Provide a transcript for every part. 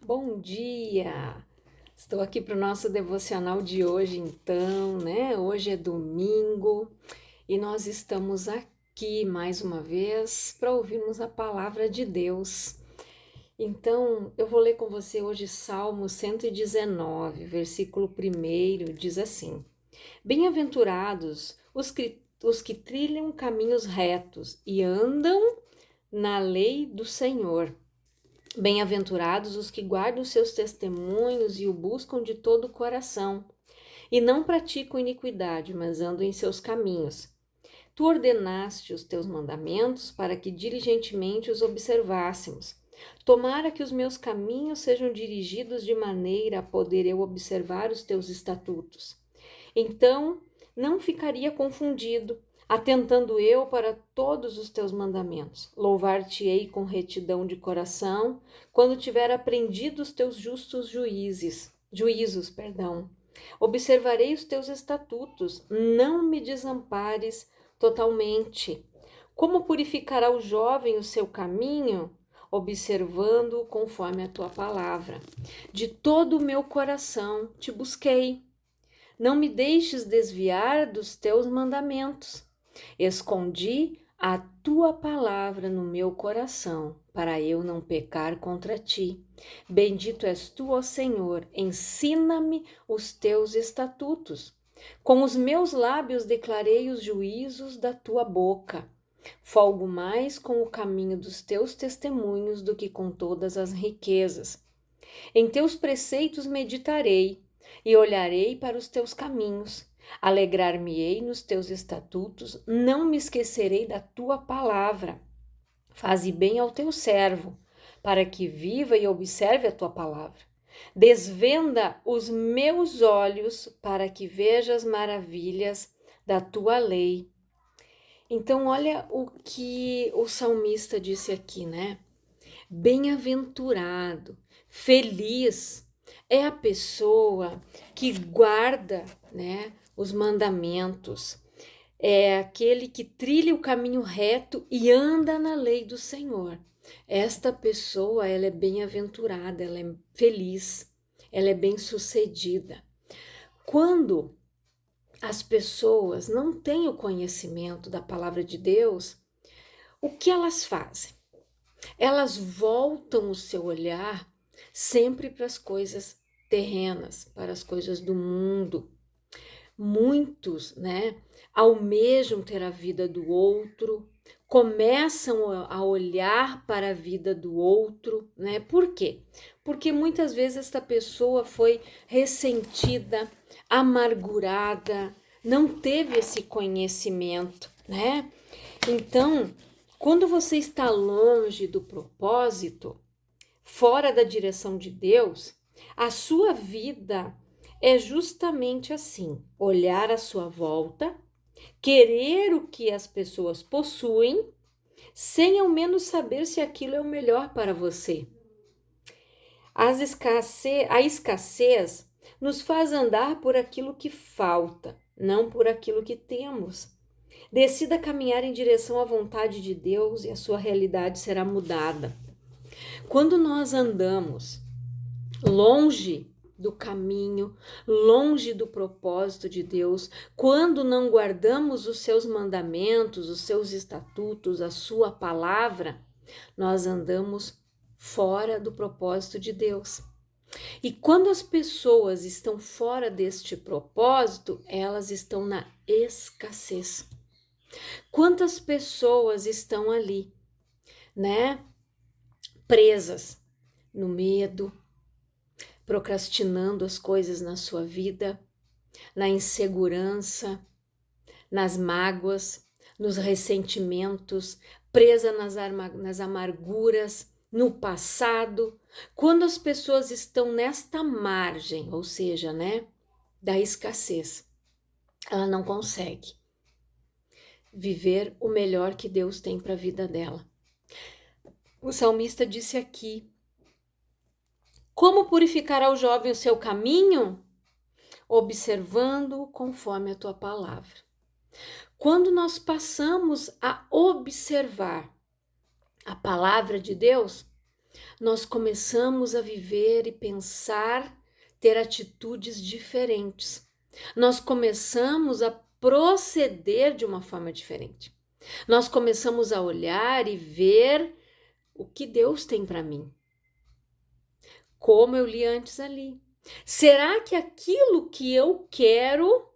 Bom dia! Estou aqui para o nosso devocional de hoje, então, né? Hoje é domingo e nós estamos aqui mais uma vez para ouvirmos a palavra de Deus. Então, eu vou ler com você hoje Salmo 119, versículo 1, diz assim: Bem-aventurados os que trilham caminhos retos e andam na lei do Senhor. Bem-aventurados os que guardam seus testemunhos e o buscam de todo o coração, e não praticam iniquidade, mas andam em seus caminhos. Tu ordenaste os teus mandamentos para que diligentemente os observássemos. Tomara que os meus caminhos sejam dirigidos de maneira a poder eu observar os teus estatutos. Então não ficaria confundido, atentando eu para todos os teus mandamentos. Louvar-te-ei com retidão de coração, quando tiver aprendido os teus justos juízos. Observarei os teus estatutos, não me desampares totalmente. Como purificará o jovem o seu caminho? Observando-o conforme a tua palavra. De todo o meu coração te busquei. Não me deixes desviar dos teus mandamentos. Escondi a tua palavra no meu coração, para eu não pecar contra ti. Bendito és tu, ó Senhor, ensina-me os teus estatutos. Com os meus lábios declarei os juízos da tua boca. Folgo mais com o caminho dos teus testemunhos do que com todas as riquezas. Em teus preceitos meditarei e olharei para os teus caminhos. Alegrar-me-ei nos teus estatutos, não me esquecerei da tua palavra. Faze bem ao teu servo, para que viva e observe a tua palavra. Desvenda os meus olhos, para que veja as maravilhas da tua lei. Então, olha o que o salmista disse aqui, né? Bem-aventurado, feliz é a pessoa que guarda, né, os mandamentos. É aquele que trilha o caminho reto e anda na lei do Senhor. Esta pessoa, ela é bem-aventurada, ela é feliz, ela é bem-sucedida. Quando as pessoas não têm o conhecimento da palavra de Deus, o que elas fazem? Elas voltam o seu olhar sempre para as coisas terrenas, para as coisas do mundo. Muitos, né, almejam ter a vida do outro, começam a olhar para a vida do outro, né? Por quê? Porque muitas vezes esta pessoa foi ressentida, amargurada, não teve esse conhecimento, né? Então, quando você está longe do propósito, fora da direção de Deus, a sua vida é justamente assim: olhar à sua volta, querer o que as pessoas possuem, sem ao menos saber se aquilo é o melhor para você. A escassez nos faz andar por aquilo que falta, não por aquilo que temos. Decida caminhar em direção à vontade de Deus e a sua realidade será mudada. Quando nós andamos longe do caminho, longe do propósito de Deus, quando não guardamos os seus mandamentos, os seus estatutos, a sua palavra, nós andamos fora do propósito de Deus. E quando as pessoas estão fora deste propósito, elas estão na escassez. Quantas pessoas estão ali, né? Presas no medo, procrastinando as coisas na sua vida, na insegurança, nas mágoas, nos ressentimentos, presa nas amarguras, no passado. Quando as pessoas estão nesta margem, ou seja, né, da escassez, ela não consegue viver o melhor que Deus tem para a vida dela. O salmista disse aqui: como purificará o jovem o seu caminho? Observando conforme a tua palavra. Quando nós passamos a observar a palavra de Deus, nós começamos a viver e pensar, ter atitudes diferentes. Nós começamos a proceder de uma forma diferente. Nós começamos a olhar e ver o que Deus tem para mim. Como eu li antes ali. Será que aquilo que eu quero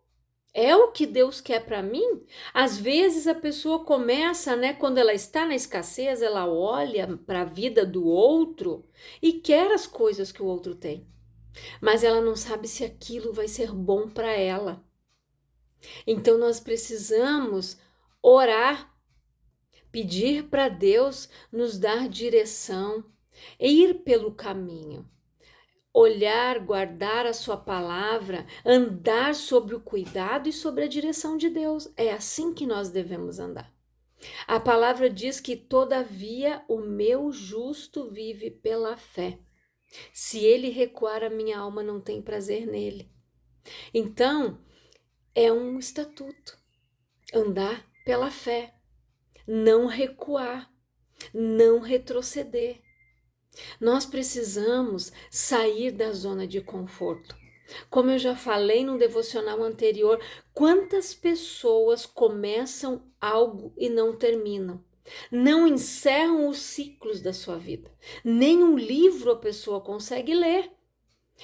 é o que Deus quer para mim? Às vezes a pessoa começa, quando ela está na escassez, ela olha para a vida do outro e quer as coisas que o outro tem. Mas ela não sabe se aquilo vai ser bom para ela. Então nós precisamos orar, pedir para Deus nos dar direção, ir pelo caminho. Olhar, guardar a sua palavra, andar sobre o cuidado e sobre a direção de Deus. É assim que nós devemos andar. A palavra diz que, todavia, o meu justo vive pela fé. Se ele recuar, a minha alma não tem prazer nele. Então, é um estatuto. Andar pela fé. Não recuar. Não retroceder. Nós precisamos sair da zona de conforto. Como eu já falei no devocional anterior, quantas pessoas começam algo e não terminam? Não encerram os ciclos da sua vida. Nem um livro a pessoa consegue ler.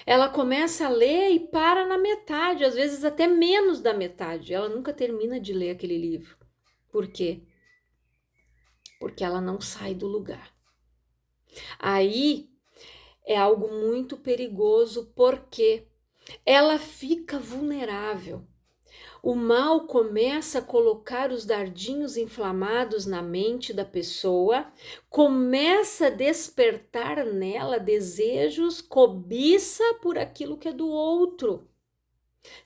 Ela começa a ler e para na metade, às vezes até menos da metade. Ela nunca termina de ler aquele livro. Por quê? Porque ela não sai do lugar. Aí é algo muito perigoso, porque ela fica vulnerável. O mal começa a colocar os dardinhos inflamados na mente da pessoa, começa a despertar nela desejos, cobiça por aquilo que é do outro.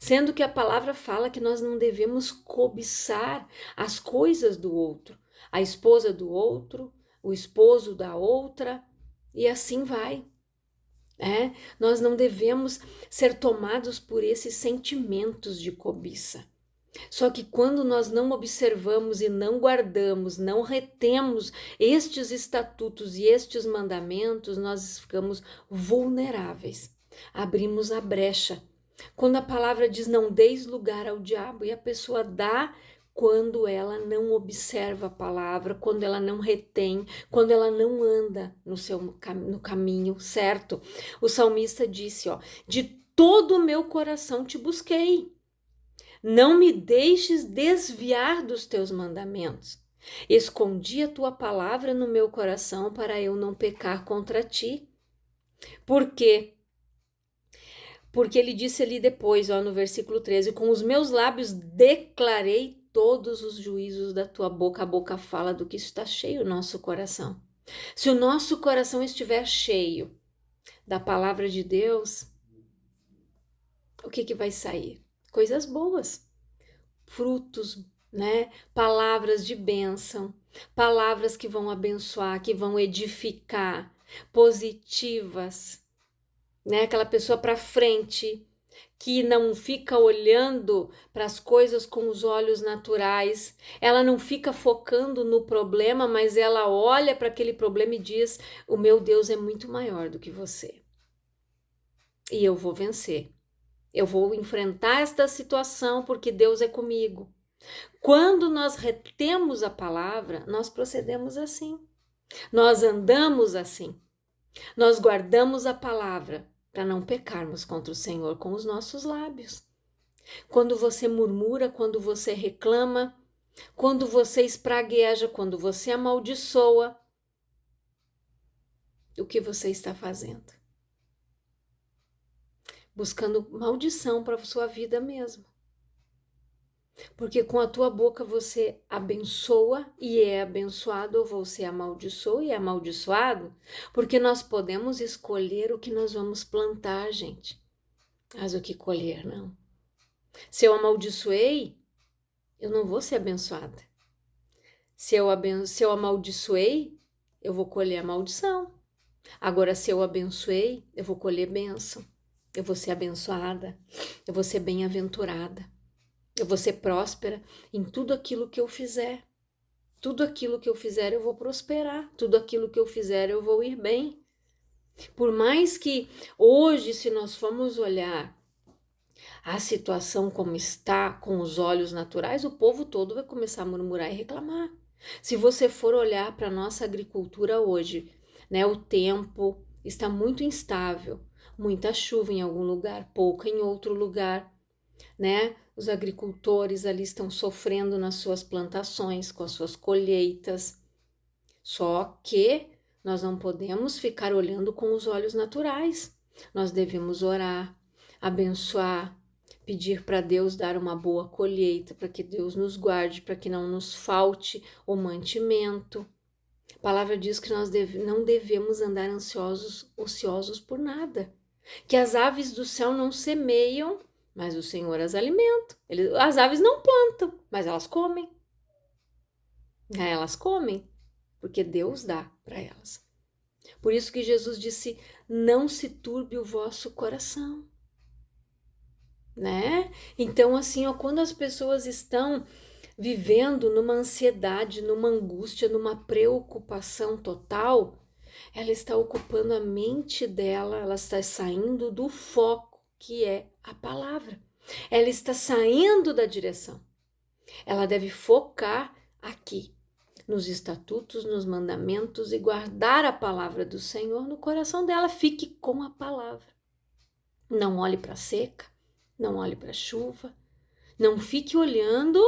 Sendo que a palavra fala que nós não devemos cobiçar as coisas do outro, a esposa do outro, o esposo da outra, e assim vai. Nós não devemos ser tomados por esses sentimentos de cobiça. Só que quando nós não observamos e não guardamos, não retemos estes estatutos e estes mandamentos, nós ficamos vulneráveis, abrimos a brecha. Quando a palavra diz não deis lugar ao diabo, e a pessoa dá quando ela não observa a palavra, quando ela não retém, quando ela não anda no caminho certo. O salmista disse, de todo o meu coração te busquei. Não me deixes desviar dos teus mandamentos. Escondi a tua palavra no meu coração para eu não pecar contra ti. Por quê? Porque ele disse ali depois, no versículo 13, com os meus lábios declarei todos os juízos da tua boca. A boca fala do que está cheio o nosso coração. Se o nosso coração estiver cheio da palavra de Deus, o que vai sair? Coisas boas, frutos, palavras de bênção, palavras que vão abençoar, que vão edificar, positivas, aquela pessoa para frente, que não fica olhando para as coisas com os olhos naturais, ela não fica focando no problema, mas ela olha para aquele problema e diz, o meu Deus é muito maior do que você. E eu vou vencer. Eu vou enfrentar esta situação porque Deus é comigo. Quando nós retemos a palavra, nós procedemos assim. Nós andamos assim. Nós guardamos a palavra para não pecarmos contra o Senhor com os nossos lábios. Quando você murmura, quando você reclama, quando você espragueja, quando você amaldiçoa, o que você está fazendo? Buscando maldição para a sua vida mesmo. Porque com a tua boca você abençoa e é abençoado, ou você amaldiçoa e é amaldiçoado, porque nós podemos escolher o que nós vamos plantar, gente, mas o que colher não. Se eu amaldiçoei, eu não vou ser abençoada. Se eu amaldiçoei, eu vou colher a maldição. Agora, se eu abençoei, eu vou colher bênção. Eu vou ser abençoada, eu vou ser bem-aventurada. Eu vou ser próspera em tudo aquilo que eu fizer. Tudo aquilo que eu fizer eu vou prosperar. Tudo aquilo que eu fizer eu vou ir bem. Por mais que hoje, se nós formos olhar a situação como está, com os olhos naturais, o povo todo vai começar a murmurar e reclamar. Se você for olhar para a nossa agricultura hoje, né, o tempo está muito instável, muita chuva em algum lugar, pouca em outro lugar, né? Os agricultores ali estão sofrendo nas suas plantações, com as suas colheitas. Só que nós não podemos ficar olhando com os olhos naturais. Nós devemos orar, abençoar, pedir para Deus dar uma boa colheita, para que Deus nos guarde, para que não nos falte o mantimento. A palavra diz que nós não devemos andar ociosos por nada. Que as aves do céu não semeiam, mas o Senhor as alimenta. As aves não plantam, mas elas comem. Elas comem, porque Deus dá para elas. Por isso que Jesus disse, não se turbe o vosso coração. Né? Então, assim, ó, quando as pessoas estão vivendo numa ansiedade, numa angústia, numa preocupação total, ela está ocupando a mente dela, ela está saindo do foco que é a palavra. Ela está saindo da direção. Ela deve focar aqui, nos estatutos, nos mandamentos e guardar a palavra do Senhor no coração dela. Fique com a palavra. Não olhe para a seca. Não olhe para a chuva, não fique olhando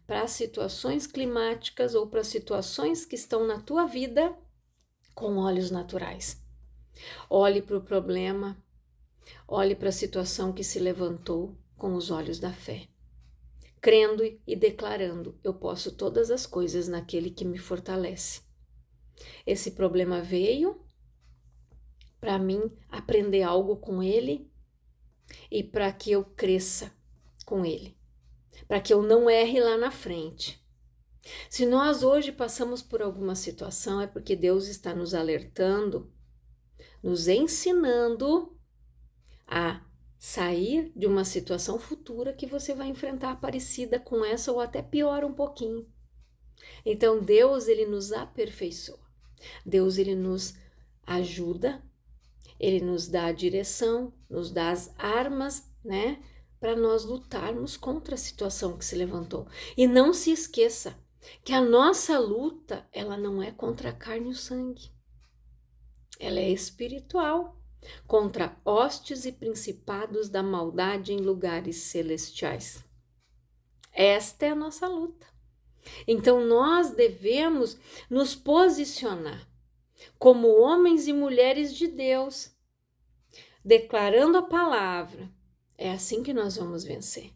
para as situações climáticas ou para as situações que estão na tua vida com olhos naturais. Olhe para o problema, olhe para a situação que se levantou com os olhos da fé, crendo e declarando, eu posso todas as coisas naquele que me fortalece. Esse problema veio para mim aprender algo com ele, e para que eu cresça com ele, para que eu não erre lá na frente. Se nós hoje passamos por alguma situação, é porque Deus está nos alertando, nos ensinando a sair de uma situação futura que você vai enfrentar parecida com essa ou até pior um pouquinho. Então Deus, ele nos aperfeiçoa. Deus, ele nos ajuda. Ele nos dá a direção, nos dá as armas, né, para nós lutarmos contra a situação que se levantou. E não se esqueça que a nossa luta, ela não é contra a carne e o sangue. Ela é espiritual, contra hostes e principados da maldade em lugares celestiais. Esta é a nossa luta. Então nós devemos nos posicionar como homens e mulheres de Deus, declarando a palavra. É assim que nós vamos vencer.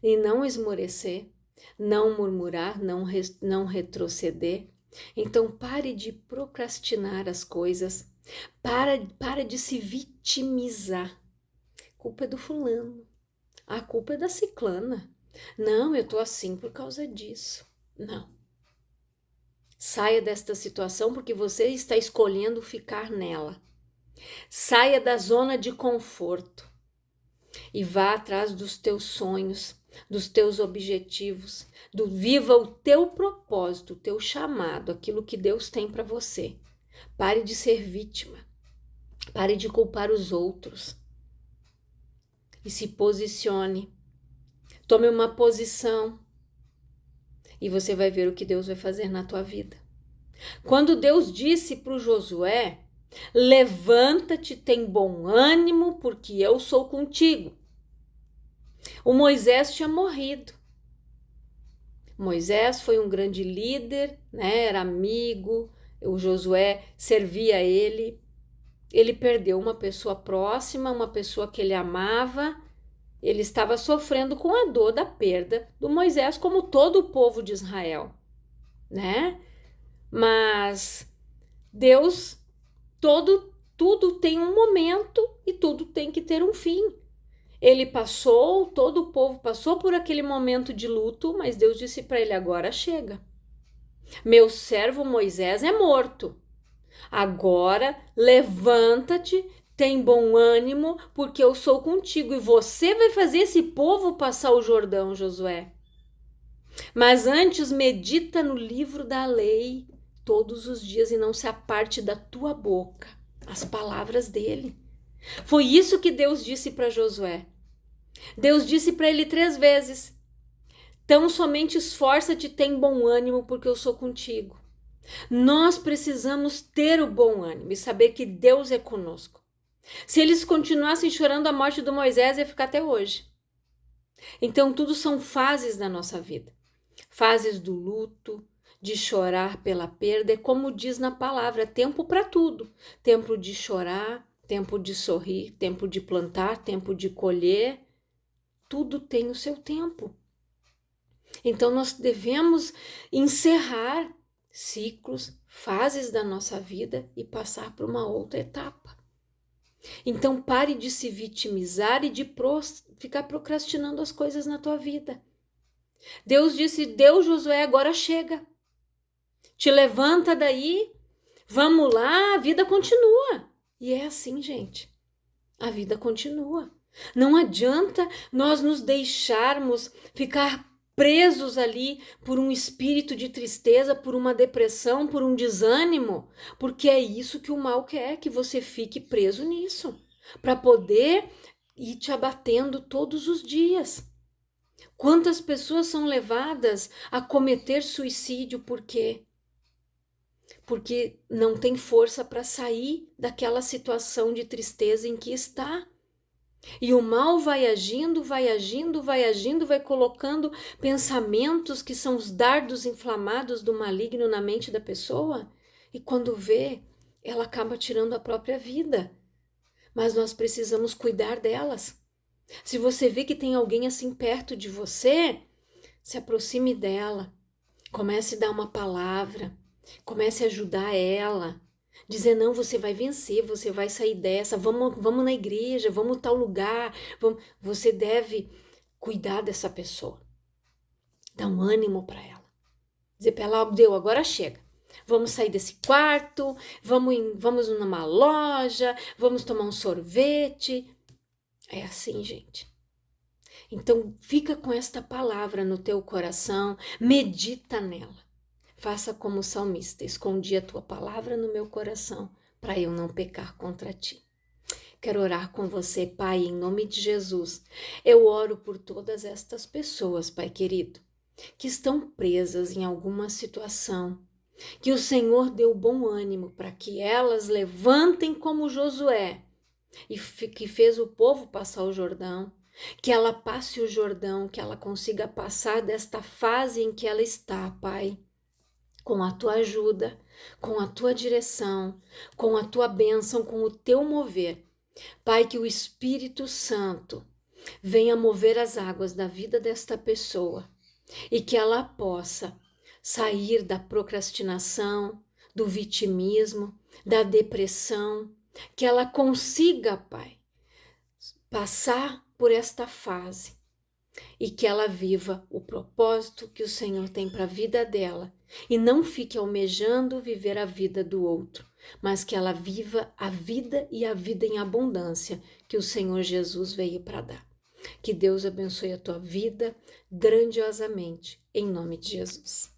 E não esmorecer, não murmurar, não retroceder. Então pare de procrastinar as coisas, para de se vitimizar. A culpa é do fulano, a culpa é da ciclana. Não, eu tô assim por causa disso. Não. Saia desta situação porque você está escolhendo ficar nela. Saia da zona de conforto e vá atrás dos teus sonhos, dos teus objetivos, viva o teu propósito, o teu chamado, aquilo que Deus tem para você. Pare de ser vítima, pare de culpar os outros e se posicione. Tome uma posição e você vai ver o que Deus vai fazer na tua vida. Quando Deus disse para o Josué, levanta-te, tem bom ânimo, porque eu sou contigo. O Moisés tinha morrido. Moisés foi um grande líder, né? Era amigo, o Josué servia ele. Ele perdeu uma pessoa próxima, uma pessoa que ele amava. Ele estava sofrendo com a dor da perda do Moisés, como todo o povo de Israel, né? Mas Deus, tudo tem um momento e tudo tem que ter um fim. Todo o povo passou por aquele momento de luto, mas Deus disse para ele, agora chega. Meu servo Moisés é morto. Agora levanta-te, tem bom ânimo, porque eu sou contigo e você vai fazer esse povo passar o Jordão, Josué. Mas antes medita no livro da lei todos os dias e não se aparte da tua boca as palavras dele. Foi isso que Deus disse para Josué. Deus disse para ele 3 vezes: "Tão somente esforça-te, tem bom ânimo, porque eu sou contigo." Nós precisamos ter o bom ânimo e saber que Deus é conosco. Se eles continuassem chorando a morte do Moisés, ia ficar até hoje. Então, tudo são fases da nossa vida. Fases do luto, de chorar pela perda. É como diz na palavra, é tempo para tudo. Tempo de chorar, tempo de sorrir, tempo de plantar, tempo de colher. Tudo tem o seu tempo. Então, nós devemos encerrar ciclos, fases da nossa vida e passar para uma outra etapa. Então, pare de se vitimizar e de ficar procrastinando as coisas na tua vida. Deus disse: "Deus, Josué, agora chega. Te levanta daí, vamos lá, a vida continua." E é assim, gente. A vida continua. Não adianta nós nos deixarmos ficar presos ali por um espírito de tristeza, por uma depressão, por um desânimo, porque é isso que o mal quer, que você fique preso nisso, para poder ir te abatendo todos os dias. Quantas pessoas são levadas a cometer suicídio por quê? Porque não tem força para sair daquela situação de tristeza em que está. E o mal vai agindo, vai agindo, vai agindo, vai colocando pensamentos que são os dardos inflamados do maligno na mente da pessoa. E quando vê, ela acaba tirando a própria vida. Mas nós precisamos cuidar delas. Se você vê que tem alguém assim perto de você, se aproxime dela. Comece a dar uma palavra. Comece a ajudar ela. Dizer: não, você vai vencer, você vai sair dessa, vamos na igreja, vamos tal lugar. Você deve cuidar dessa pessoa. Dar um ânimo para ela. Dizer para ela: Deus, agora chega. Vamos sair desse quarto, vamos numa loja, vamos tomar um sorvete. É assim, gente. Então, fica com esta palavra no teu coração, medita nela. Faça como o salmista: escondi a tua palavra no meu coração, para eu não pecar contra ti. Quero orar com você, Pai, em nome de Jesus. Eu oro por todas estas pessoas, Pai querido, que estão presas em alguma situação. Que o Senhor dê o bom ânimo para que elas levantem como Josué, e que fez o povo passar o Jordão, que ela passe o Jordão, que ela consiga passar desta fase em que ela está, Pai, com a tua ajuda, com a tua direção, com a tua bênção, com o teu mover. Pai, que o Espírito Santo venha mover as águas da vida desta pessoa e que ela possa sair da procrastinação, do vitimismo, da depressão, que ela consiga, Pai, passar por esta fase e que ela viva o propósito que o Senhor tem para a vida dela e não fique almejando viver a vida do outro, mas que ela viva a vida e a vida em abundância que o Senhor Jesus veio para dar. Que Deus abençoe a tua vida grandiosamente, em nome de Jesus.